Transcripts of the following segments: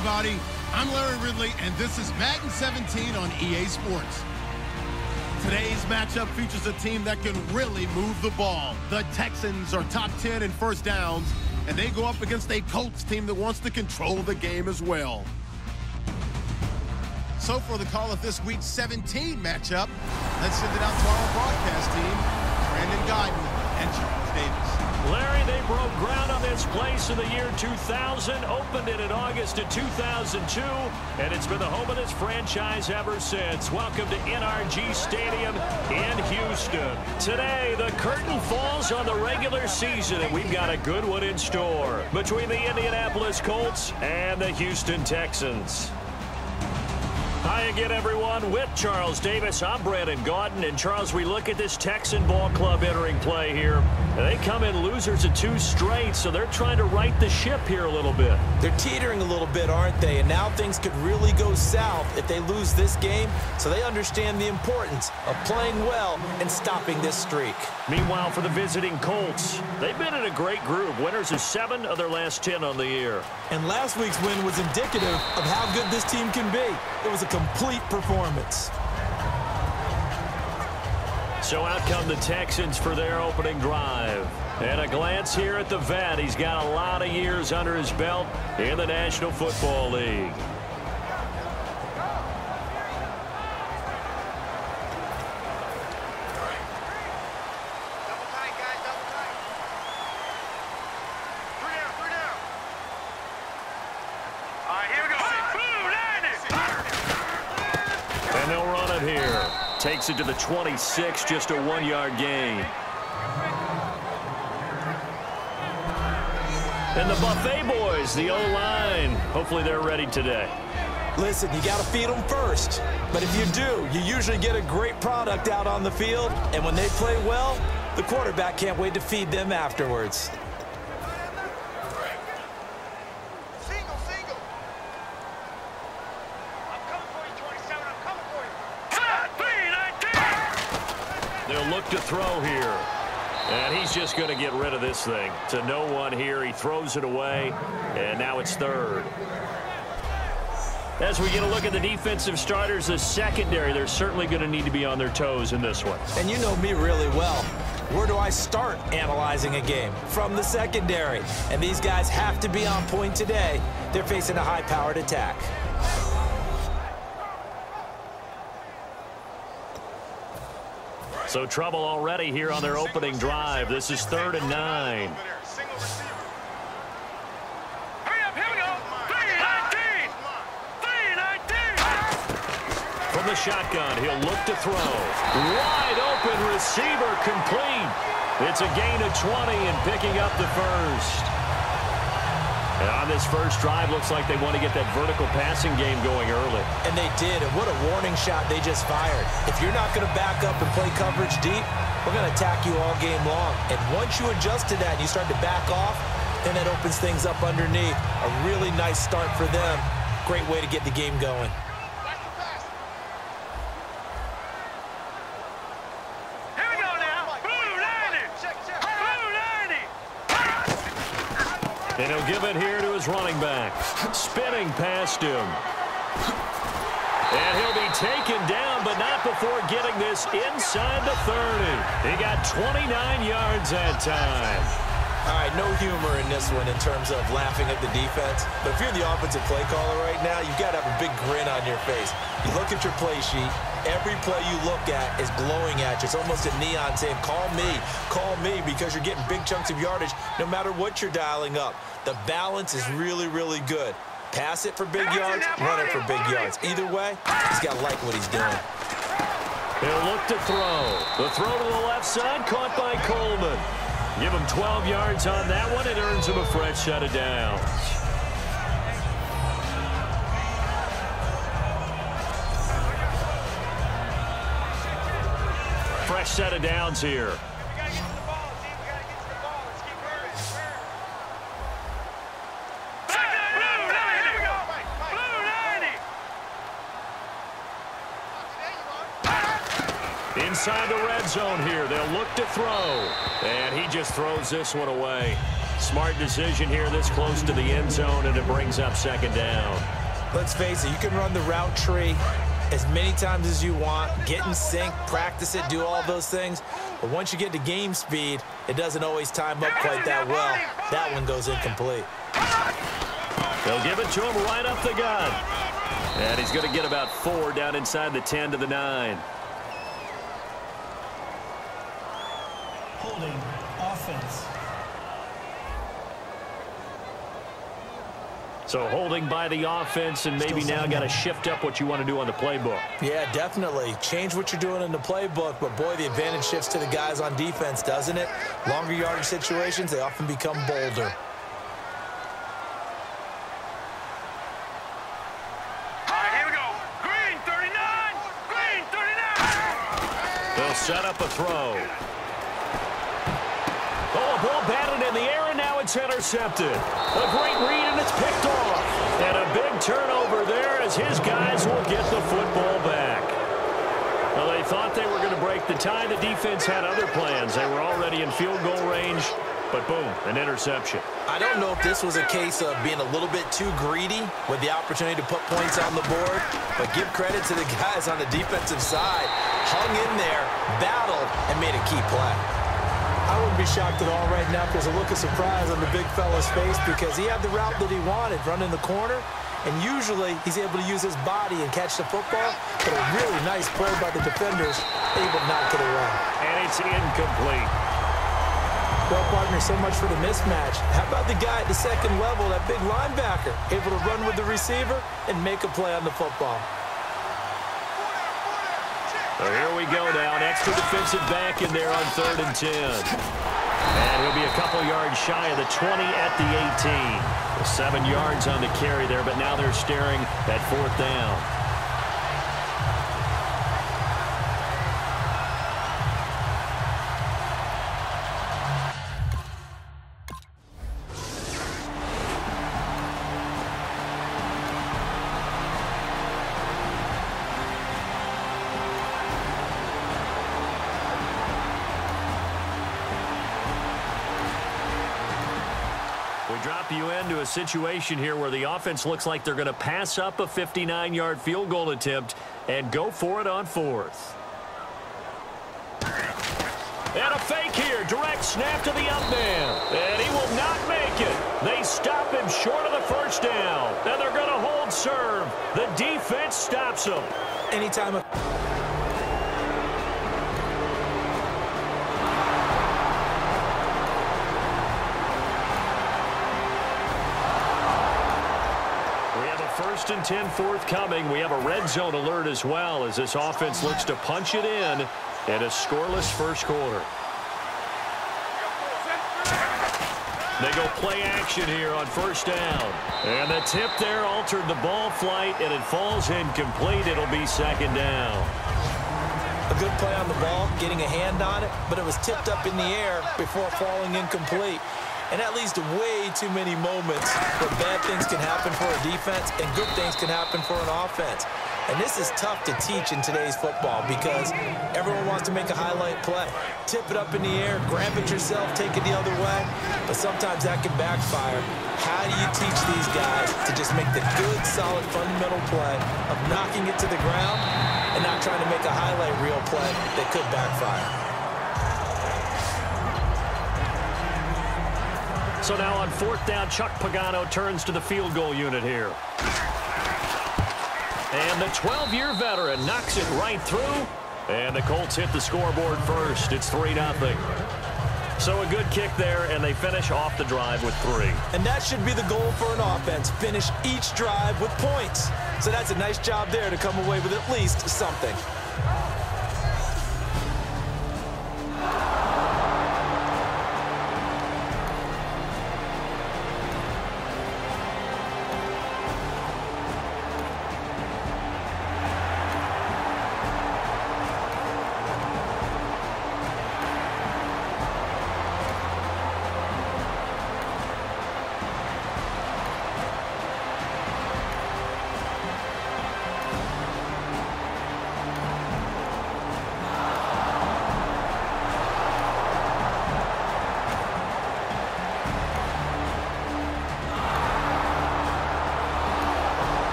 everybody. I'm Larry Ridley, and this is Madden 17 on EA Sports. Today's matchup features a team that can really move the ball. The Texans are top 10 in first downs, and they go up against a Colts team that wants to control the game as well. So for the call of this Week 17 matchup, let's send it out to our broadcast team, Brandon Guyton and Charles Davis. Larry, they broke ground on this place in the year 2000, opened it in August of 2002, and it's been the home of this franchise ever since. Welcome to NRG Stadium in Houston. Today, the curtain falls on the regular season, and we've got a good one in store between the Indianapolis Colts and the Houston Texans. Hi again, everyone. With Charles Davis, I'm Brandon Guyton. And, Charles, we look at this Texan ball club entering play here. They come in losers of 2 straight, so they're trying to right the ship here a little bit. They're teetering a little bit, aren't they? And now things could really go south if they lose this game, so they understand the importance of playing well and stopping this streak. Meanwhile, for the visiting Colts, they've been in a great group. Winners of 7 of their last 10 on the year. And last week's win was indicative of how good this team can be. It was a complete performance. So out come the Texans for their opening drive. And a glance here at the vet. He's got a lot of years under his belt in the National Football League. And they'll run it here. Takes it to the 26, just a 1-yard gain. And the Buffet boys, the O-line, hopefully they're ready today. Listen, you got to feed them first. But if you do, you usually get a great product out on the field. And when they play well, the quarterback can't wait to feed them afterwards. They'll look to throw here. And he's just going to get rid of this thing. To no one here. He throws it away. And now it's 3rd. As we get a look at the defensive starters, the secondary, they're certainly going to need to be on their toes in this one. And you know me really well. Where do I start analyzing a game? From the secondary. And these guys have to be on point today. They're facing a high-powered attack. So trouble already here on their opening drive. This is 3rd and 9. From the shotgun, he'll look to throw. Wide open receiver, complete. It's a gain of 20 and picking up the first. And on this first drive, looks like they want to get that vertical passing game going early. And they did, and what a warning shot they just fired. If you're not going to back up and play coverage deep, we're going to attack you all game long. And once you adjust to that and you start to back off, then that opens things up underneath. A really nice start for them. Great way to get the game going. And he'll give it here to his running back. Spinning past him. And he'll be taken down, but not before getting this inside the 30. He got 29 yards that time. All right, no humor in this one in terms of laughing at the defense. But if you're the offensive play caller right now, you've got to have a big grin on your face. You look at your play sheet. Every play you look at is glowing at you. It's almost a neon saying, call me, because you're getting big chunks of yardage no matter what you're dialing up. The balance is really, really good. Pass it for big yards, run it for big yards. Either way, he's got to like what he's doing. He'll look to throw. The throw to the left side, caught by Coleman. Give him 12 yards on that one. It earns him a fresh set of downs. Fresh set of downs here. Inside the red zone here. They'll look to throw. And he just throws this one away. Smart decision here this close to the end zone, and it brings up second down. Let's face it, you can run the route tree as many times as you want, get in sync, practice it, do all those things. But once you get to game speed, it doesn't always time up quite that well. That one goes incomplete. They'll give it to him right up the gut. And he's going to get about 4 down inside the 10 to the 9. Holding offense. So holding by the offense, and maybe now got to shift up what you want to do on the playbook. Yeah, definitely. Change what you're doing in the playbook, but boy, the advantage shifts to the guys on defense, doesn't it? Longer yardage situations, they often become bolder. They'll set up a throw. Oh, a ball batted in the air, and now it's intercepted. A great read, and it's picked off. And a big turnover there as his guys will get the football back. Well, they thought they were going to break the tie. The defense had other plans. They were already in field goal range, but boom, an interception. I don't know if this was a case of being a little bit too greedy with the opportunity to put points on the board, but give credit to the guys on the defensive side. Hung in there, battled, and made a key play. I wouldn't be shocked at all right now if there's a look of surprise on the big fella's face because he had the route that he wanted, running the corner, and usually he's able to use his body and catch the football, but a really nice play by the defenders, able to knock it away. And it's incomplete. Well, partner, so much for the mismatch. How about the guy at the second level, that big linebacker, able to run with the receiver and make a play on the football? So here we go now. An extra defensive back in there on 3rd and 10. And he'll be a couple yards shy of the 20 at the 18. 7 yards on the carry there, but now they're staring at 4th down. Drop you into a situation here where the offense looks like they're going to pass up a 59-yard field goal attempt and go for it on 4th. And a fake here. Direct snap to the up man. And he will not make it. They stop him short of the first down. And they're going to hold serve. The defense stops him. Anytime First and 10 forthcoming. We have a red zone alert as well as this offense looks to punch it in a scoreless first quarter. They go play action here on first down. And the tip there altered the ball flight, and it falls incomplete. It'll be second down. A good play on the ball, getting a hand on it, but it was tipped up in the air before falling incomplete. And that leads to way too many moments where bad things can happen for a defense and good things can happen for an offense. And this is tough to teach in today's football because everyone wants to make a highlight play. Tip it up in the air, grab it yourself, take it the other way. But sometimes that can backfire. How do you teach these guys to just make the good, solid, fundamental play of knocking it to the ground and not trying to make a highlight reel play that could backfire? So now on 4th down, Chuck Pagano turns to the field goal unit here. And the 12-year veteran knocks it right through. And the Colts hit the scoreboard first. It's 3-0. So a good kick there, and they finish off the drive with 3. And that should be the goal for an offense, finish each drive with points. So that's a nice job there to come away with at least something.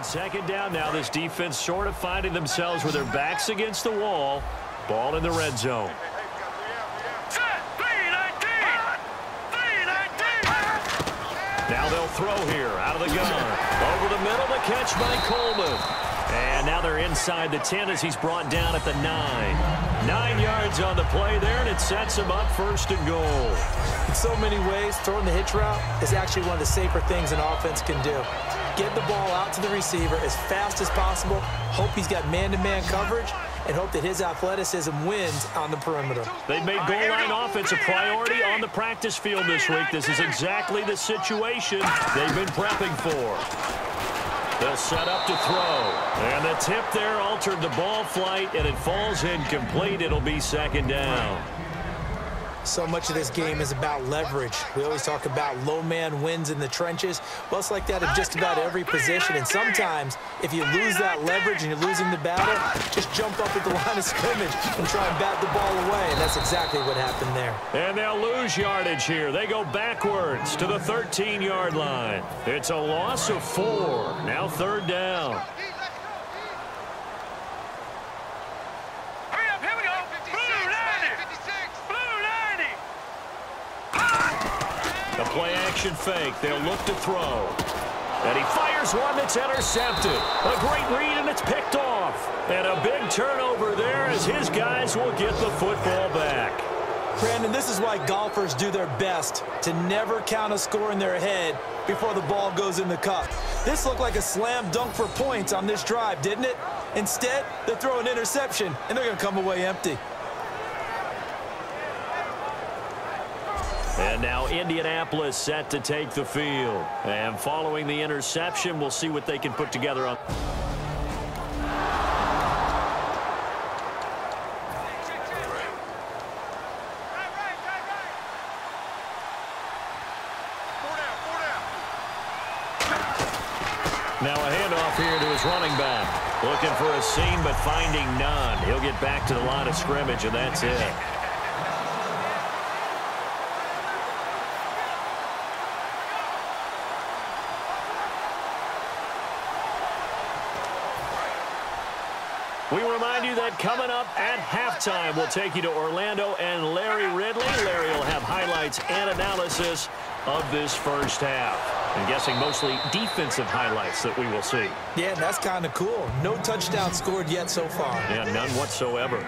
On second down now, this defense sort of finding themselves with their backs against the wall. Ball in the red zone. Now they'll throw here out of the gun. Over the middle, the catch by Coleman. And now they're inside the 10 as he's brought down at the 9. 9 yards on the play there, and it sets him up first and goal. In so many ways, throwing the hitch route is actually one of the safer things an offense can do. Get the ball out to the receiver as fast as possible, hope he's got man-to-man coverage, and hope that his athleticism wins on the perimeter. They've made goal line offense a priority on the practice field this week. This is exactly the situation they've been prepping for. They'll set up to throw. And the tip there altered the ball flight, and it falls incomplete. It'll be second down. So much of this game is about leverage. We always talk about low man wins in the trenches. Well, it's like that in just about every position. And sometimes, if you lose that leverage and you're losing the battle, just jump up at the line of scrimmage and try and bat the ball away. And that's exactly what happened there. And they'll lose yardage here. They go backwards to the 13-yard line. It's a loss of 4. Now third down. The play-action fake. They'll look to throw. And he fires one that's intercepted. A great read, and it's picked off. And a big turnover there as his guys will get the football back. Brandon, this is why golfers do their best to never count a score in their head before the ball goes in the cup. This looked like a slam dunk for points on this drive, didn't it? Instead, they throw an interception, and they're going to come away empty. And now Indianapolis set to take the field. And following the interception, we'll see what they can put together on. Now a handoff here to his running back. Looking for a seam, but finding none. He'll get back to the line of scrimmage, and that's it. We remind you that coming up at halftime, we'll take you to Orlando and Larry Ridley. Larry will have highlights and analysis of this first half. I'm guessing mostly defensive highlights that we will see. Yeah, that's kind of cool. No touchdown scored yet so far. Yeah, none whatsoever.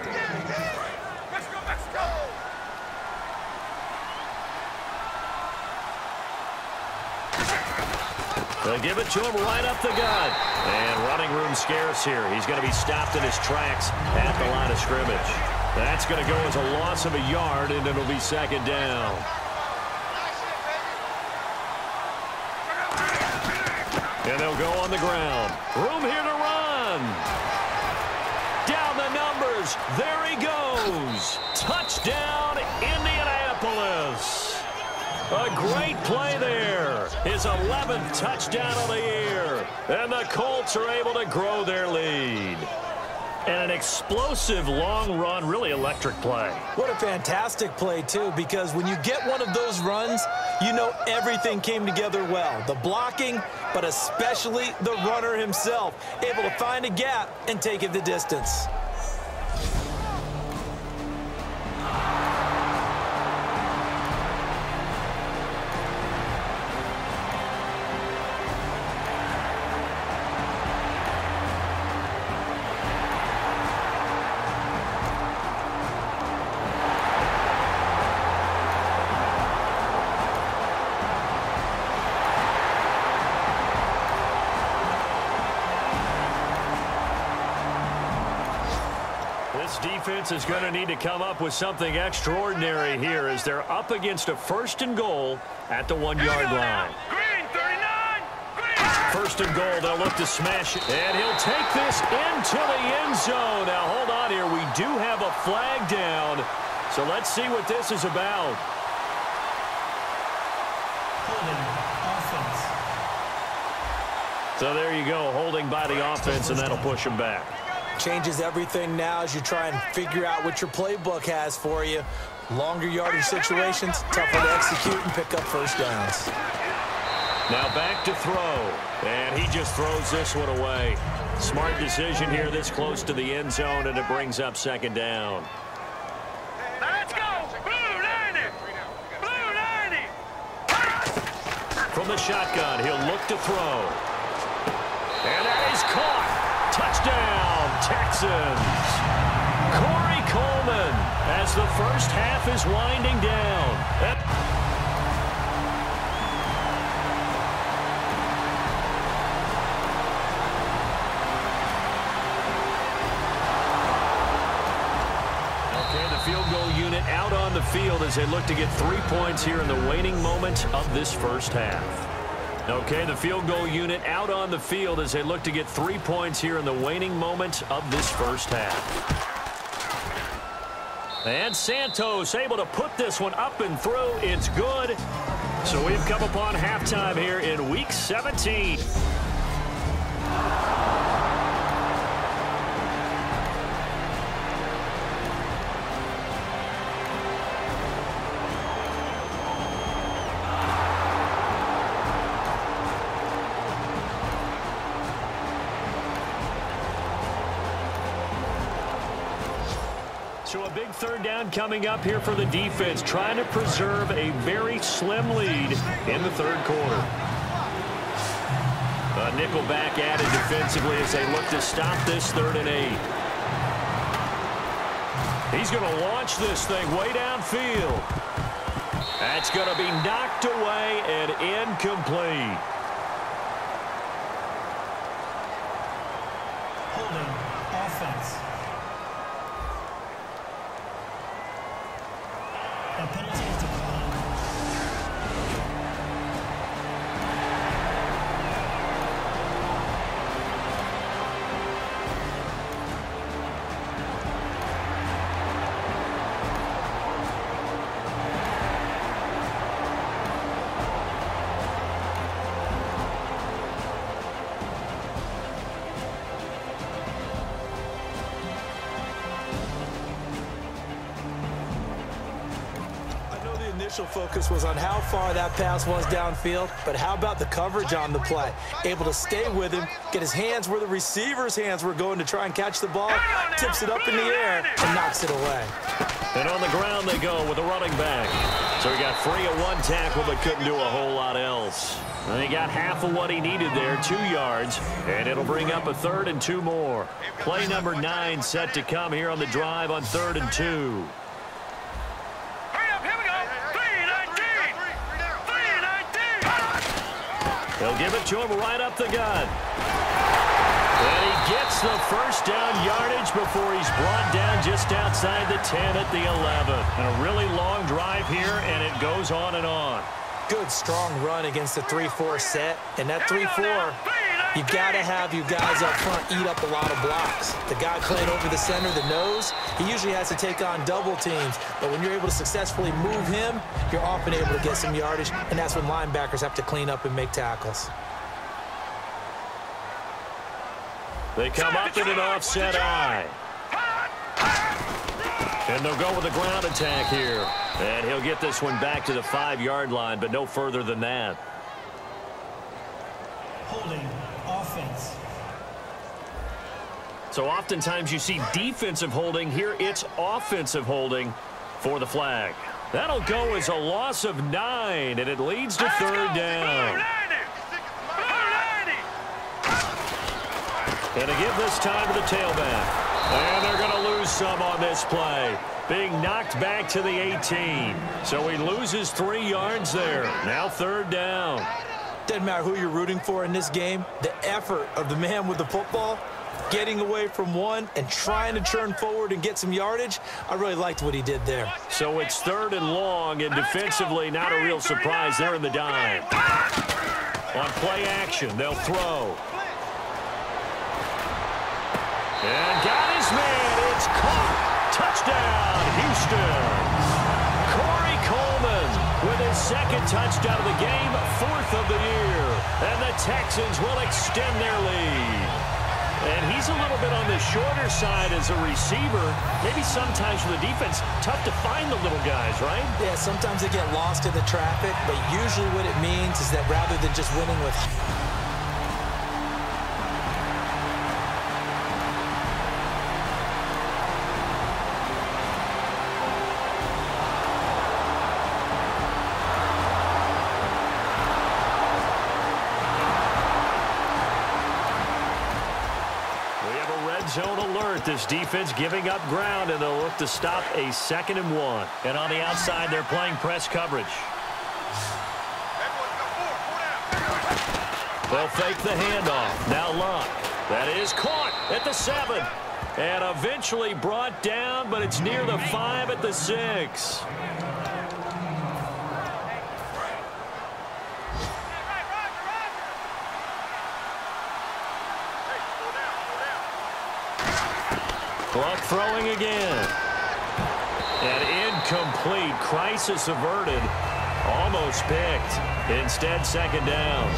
They'll give it to him right up the gut. And running room scarce here. He's going to be stopped in his tracks at the line of scrimmage. That's going to go as a loss of a yard, and it'll be second down. And they'll go on the ground. Room here to run. Down the numbers. There he goes. Touchdown, Indianapolis. A great play there. His 11th touchdown of the year. And the Colts are able to grow their lead. And an explosive long run, really electric play. What a fantastic play, too, because when you get one of those runs, you know everything came together well. The blocking, but especially the runner himself, able to find a gap and take it the distance. Defense is going to need to come up with something extraordinary here as they're up against a first and goal at the 1-yard line. First and goal, they'll look to smash it, and he'll take this into the end zone. Now, hold on here. We do have a flag down, so let's see what this is about. So there you go, holding by the offense, and that'll push him back. Changes everything now as you try and figure out what your playbook has for you. Longer yardage situations, tougher to execute and pick up first downs. Now back to throw. And he just throws this one away. Smart decision here this close to the end zone, and it brings up second down. Let's go! Blue 90! Blue 90! From the shotgun, he'll look to throw. And that is caught. Touchdown, Texans. Corey Coleman as the first half is winding down. Field goal unit out on the field as they look to get 3 points here in the waning moments of this first half. Okay, the field goal unit out on the field as they look to get 3 points here in the waning moments of this first half. And Santos able to put this one up and through. It's good. So we've come upon halftime here in Week 17. So a big third down coming up here for the defense, trying to preserve a very slim lead in the third quarter. A nickel back added defensively as they look to stop this 3rd and 8. He's going to launch this thing way downfield. That's going to be knocked away and incomplete. Holding offense. A penalty is declined. Initial focus was on how far that pass was downfield, but how about the coverage on the play? Able to stay with him, get his hands where the receiver's hands were going to try and catch the ball, tips it up in the air, and knocks it away. And on the ground they go with a running back. So he got free of one tackle but couldn't do a whole lot else. And he got half of what he needed there, 2 yards, and it'll bring up a 3rd and 2 more. Play number 9 set to come here on the drive on 3rd and 2. They'll give it to him right up the gut. And he gets the first down yardage before he's brought down just outside the 10 at the 11. And a really long drive here, and it goes on and on. Good, strong run against the 3-4 set. And that 3-4, you got to have you guys up front eat up a lot of blocks. The guy playing over the center, the nose, he usually has to take on double teams. But when you're able to successfully move him, you're often able to get some yardage, and that's when linebackers have to clean up and make tackles. They come up in an offset eye. And they'll go with a ground attack here. And he'll get this one back to the 5-yard line, but no further than that. Holding offense. So oftentimes you see defensive holding. Here it's offensive holding for the flag. That'll go as a loss of 9, and it leads to 3rd down. And to give this time to the tailback. And they're going to lose some on this play. Being knocked back to the 18. So he loses 3 yards there. Now 3rd down. Doesn't matter who you're rooting for in this game. The effort of the man with the football, getting away from one and trying to turn forward and get some yardage, I really liked what he did there. So it's 3rd and long, and defensively not a real surprise there in the dime. On play action, they'll throw. And got his man. It's caught. Touchdown, Houston. Corey Coleman with his 2nd touchdown of the game, 4th of the year. And the Texans will extend their lead. And he's a little bit on the shorter side as a receiver. Maybe sometimes for the defense, tough to find the little guys, right? Yeah, sometimes they get lost in the traffic, but usually what it means is that rather than just winning with... Zone alert. This defense giving up ground, and they'll look to stop a 2nd and 1. And on the outside, they're playing press coverage. They'll fake the handoff. Now Luck. That is caught at the 7. And eventually brought down, but it's near the 5 at the 6. Luck throwing again. And incomplete. Crisis averted. Almost picked. Instead, 2nd down.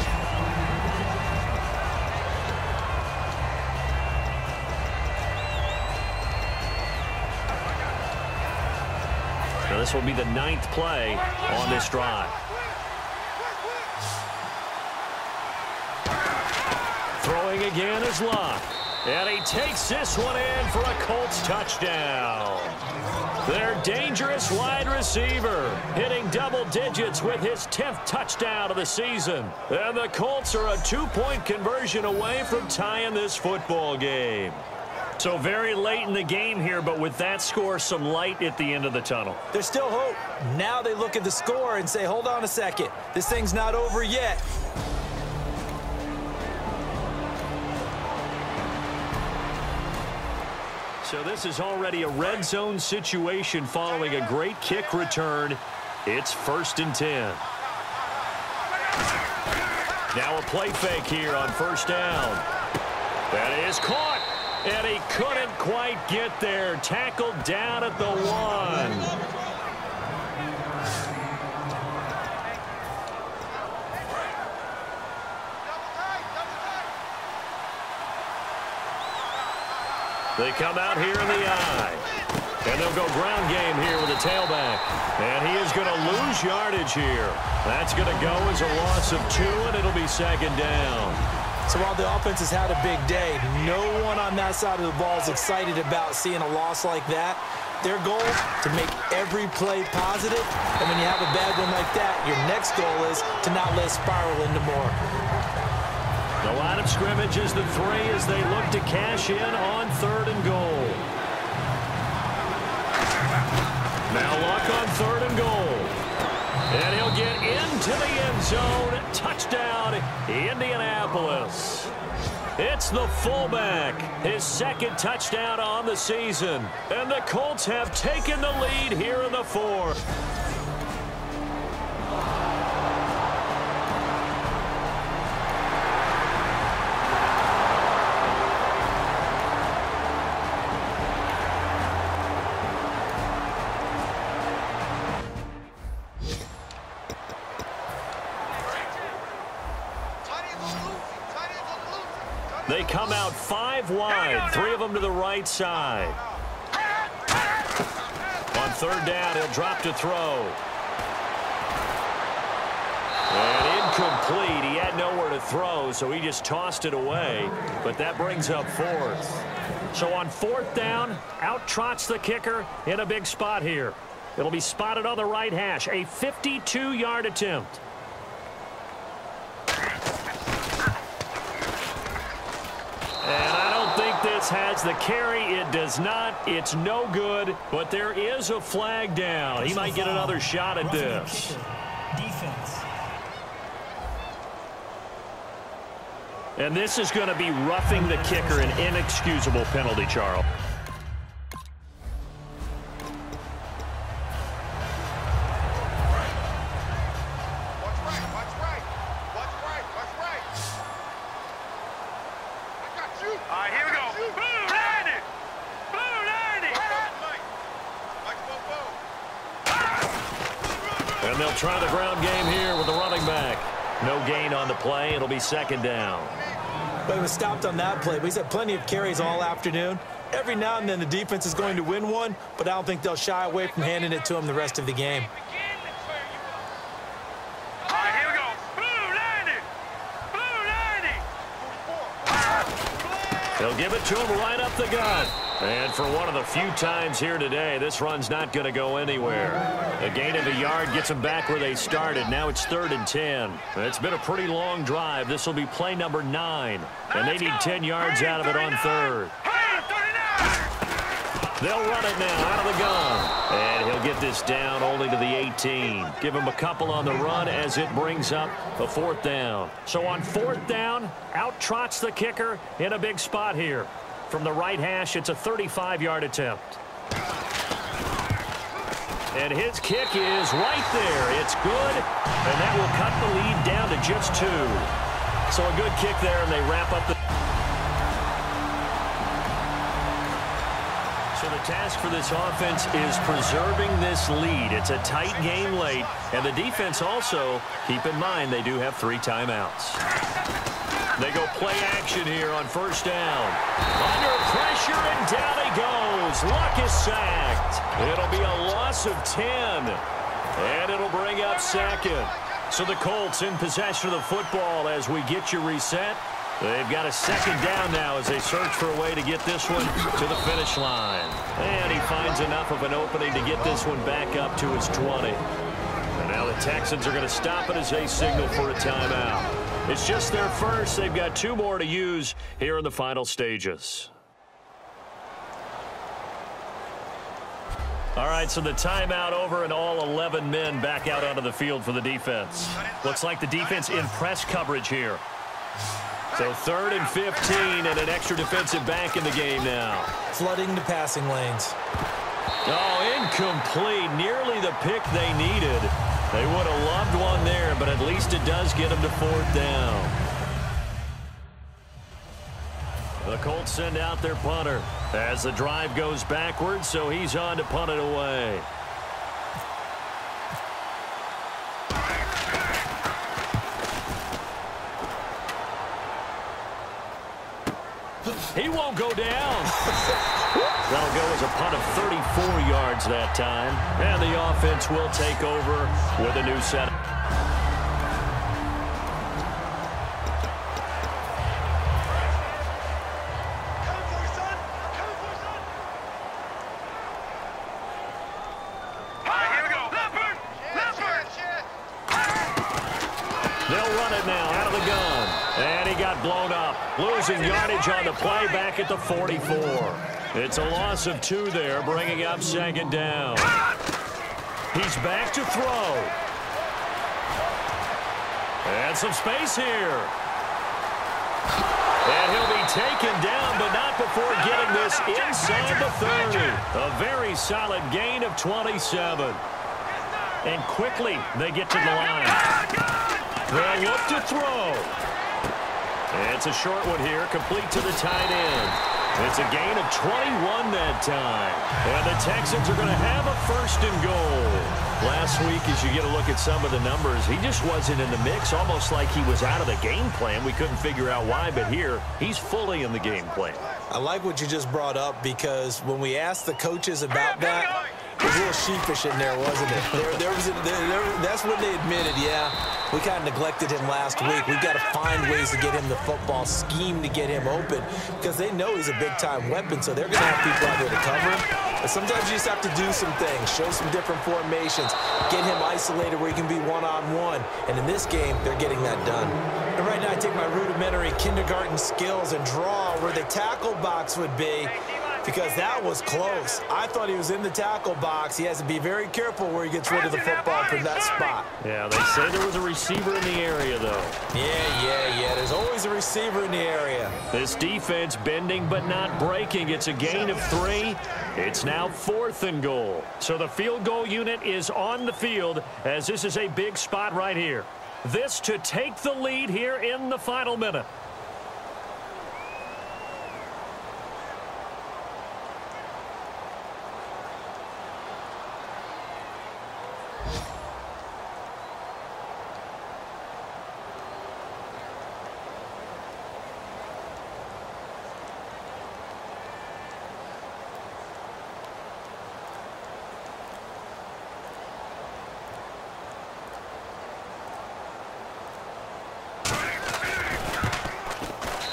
Now this will be the 9th play on this drive. Throwing again is Luck. And he takes this one in for a Colts touchdown. Their dangerous wide receiver hitting double digits with his 10th touchdown of the season. And the Colts are a 2-point conversion away from tying this football game. So very late in the game here, but with that score, some light at the end of the tunnel. There's still hope. Now they look at the score and say, hold on a second. This thing's not over yet. So this is already a red zone situation following a great kick return. It's 1st and 10. Now a play fake here on 1st down. That is caught. And he couldn't quite get there. Tackled down at the 1. They come out here in the eye. And they'll go ground game here with a tailback. And he is going to lose yardage here. That's going to go as a loss of 2, and it'll be 2nd down. So while the offense has had a big day, no one on that side of the ball is excited about seeing a loss like that. Their goal, to make every play positive. And when you have a bad one like that, your next goal is to not let it spiral into more. The line of scrimmage is the 3 as they look to cash in on 3rd and goal. Now Luck on 3rd and goal. And he'll get into the end zone. Touchdown, Indianapolis. It's the fullback. His 2nd touchdown on the season. And the Colts have taken the lead here in the 4th. They come out 5 wide, 3 of them to the right side. On 3rd down, he'll drop to throw. And incomplete. He had nowhere to throw, so he just tossed it away. But that brings up 4th. So on 4th down, out trots the kicker in a big spot here. It'll be spotted on the right hash. A 52-yard attempt. And I don't think this has the carry. It does not. It's no good. But there is a flag down. He might get another shot at this. Defense. And this is going to be roughing the kicker, an inexcusable penalty, Charles. And they'll try the ground game here with the running back. No gain on the play. It'll be 2nd down. But he was stopped on that play. But he's had plenty of carries all afternoon. Every now and then the defense is going to win one, but I don't think they'll shy away from handing it to him the rest of the game. All right, here we go. Blue 90. They'll give it to him right up the gut. And for one of the few times here today, this run's not going to go anywhere. A gain of a yard gets them back where they started. Now it's 3rd and 10. It's been a pretty long drive. This will be play number 9. And they need 10 yards out of it on 3rd. They'll run it now out of the gun. And he'll get this down only to the 18. Give him a couple on the run as it brings up a 4th down. So on 4th down, out trots the kicker in a big spot here. From the right hash, it's a 35-yard attempt. And his kick is right there. It's good, and that will cut the lead down to just 2. So a good kick there, and they wrap up the... So the task for this offense is preserving this lead. It's a tight game late, and the defense also, keep in mind, they do have 3 timeouts. They go play action here on 1st down. Under pressure, and down he goes. Luck is sacked. It'll be a loss of 10, and it'll bring up 2nd. So the Colts in possession of the football as we get you reset. They've got a 2nd down now as they search for a way to get this one to the finish line. And he finds enough of an opening to get this one back up to his 20. And now the Texans are going to stop it as they signal for a timeout. It's just their first. They've got 2 more to use here in the final stages. All right, so the timeout over and all 11 men back out onto the field for the defense. Looks like the defense in press coverage here. So 3rd and 15 and an extra defensive back in the game now. Flooding the passing lanes. Oh, incomplete. Nearly the pick they needed. They would have loved one there, but at least it does get them to 4th down. The Colts send out their punter as the drive goes backwards, so he's on to punt it away. He won't go down. That'll go as a punt of 34 yards that time. And the offense will take over with a new set. They'll run it now out of the gun. And he got blown up. Losing yardage on the play back at the 44. It's a loss of 2 there, bringing up 2nd down. He's back to throw. And some space here. And he'll be taken down, but not before getting this inside the 30. A very solid gain of 27. And quickly they get to the line. They'll look to throw. It's a short one here, complete to the tight end. It's a gain of 21 that time. And the Texans are going to have a 1st and goal. Last week, as you get a look at some of the numbers, he just wasn't in the mix, almost like he was out of the game plan. We couldn't figure out why, but here, he's fully in the game plan. I like what you just brought up because when we asked the coaches about that, it was a little sheepish in there, wasn't it? That's when they admitted, yeah, we kind of neglected him last week. We've got to find ways to get him the football, scheme to get him open because they know he's a big-time weapon, so they're going to have people out there to cover him. But sometimes you just have to do some things, show some different formations, get him isolated where he can be one-on-one. And in this game, they're getting that done. And right now, I take my rudimentary kindergarten skills and draw where the tackle box would be. Because that was close. I thought he was in the tackle box. He has to be very careful where he gets rid of the football from that spot. Yeah, they say there was a receiver in the area, though. Yeah. There's always a receiver in the area. This defense bending but not breaking. It's a gain of 3. It's now 4th and goal. So the field goal unit is on the field as this is a big spot right here. This to take the lead here in the final minute.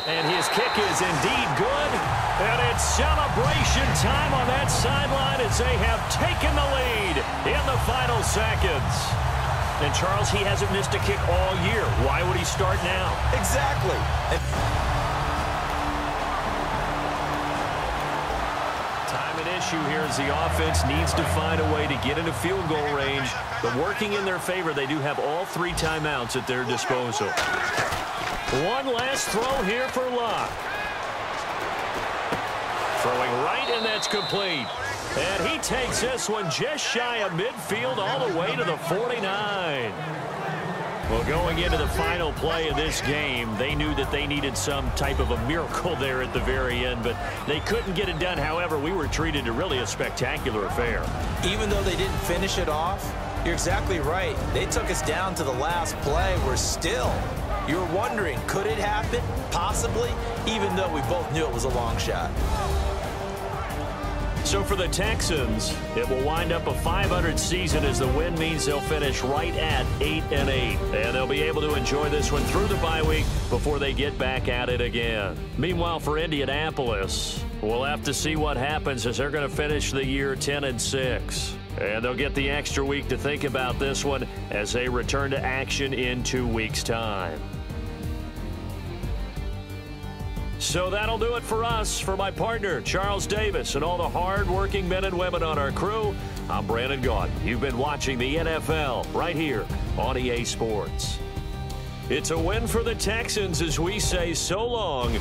And his kick is indeed good. And it's celebration time on that sideline as they have taken the lead in the final seconds. And Charles, he hasn't missed a kick all year. Why would he start now? Exactly. Time and issue here as the offense needs to find a way to get into field goal range. But working in their favor, they do have all 3 timeouts at their disposal. One last throw here for Luck. Throwing right, and that's complete. And he takes this one just shy of midfield all the way to the 49. Well, going into the final play of this game, they knew that they needed some type of a miracle there at the very end, but they couldn't get it done. However, we were treated to really a spectacular affair. Even though they didn't finish it off, you're exactly right. They took us down to the last play. We're still... You're wondering, could it happen? Possibly, even though we both knew it was a long shot. So for the Texans, it will wind up a .500 season as the win means they'll finish right at 8-8. And they'll be able to enjoy this one through the bye week before they get back at it again. Meanwhile, for Indianapolis, we'll have to see what happens as they're going to finish the year 10-6. And they'll get the extra week to think about this one as they return to action in 2 weeks' time. So that'll do it for us. For my partner, Charles Davis, and all the hard-working men and women on our crew, I'm Brandon Gaudin. You've been watching the NFL right here on EA Sports. It's a win for the Texans as we say so long.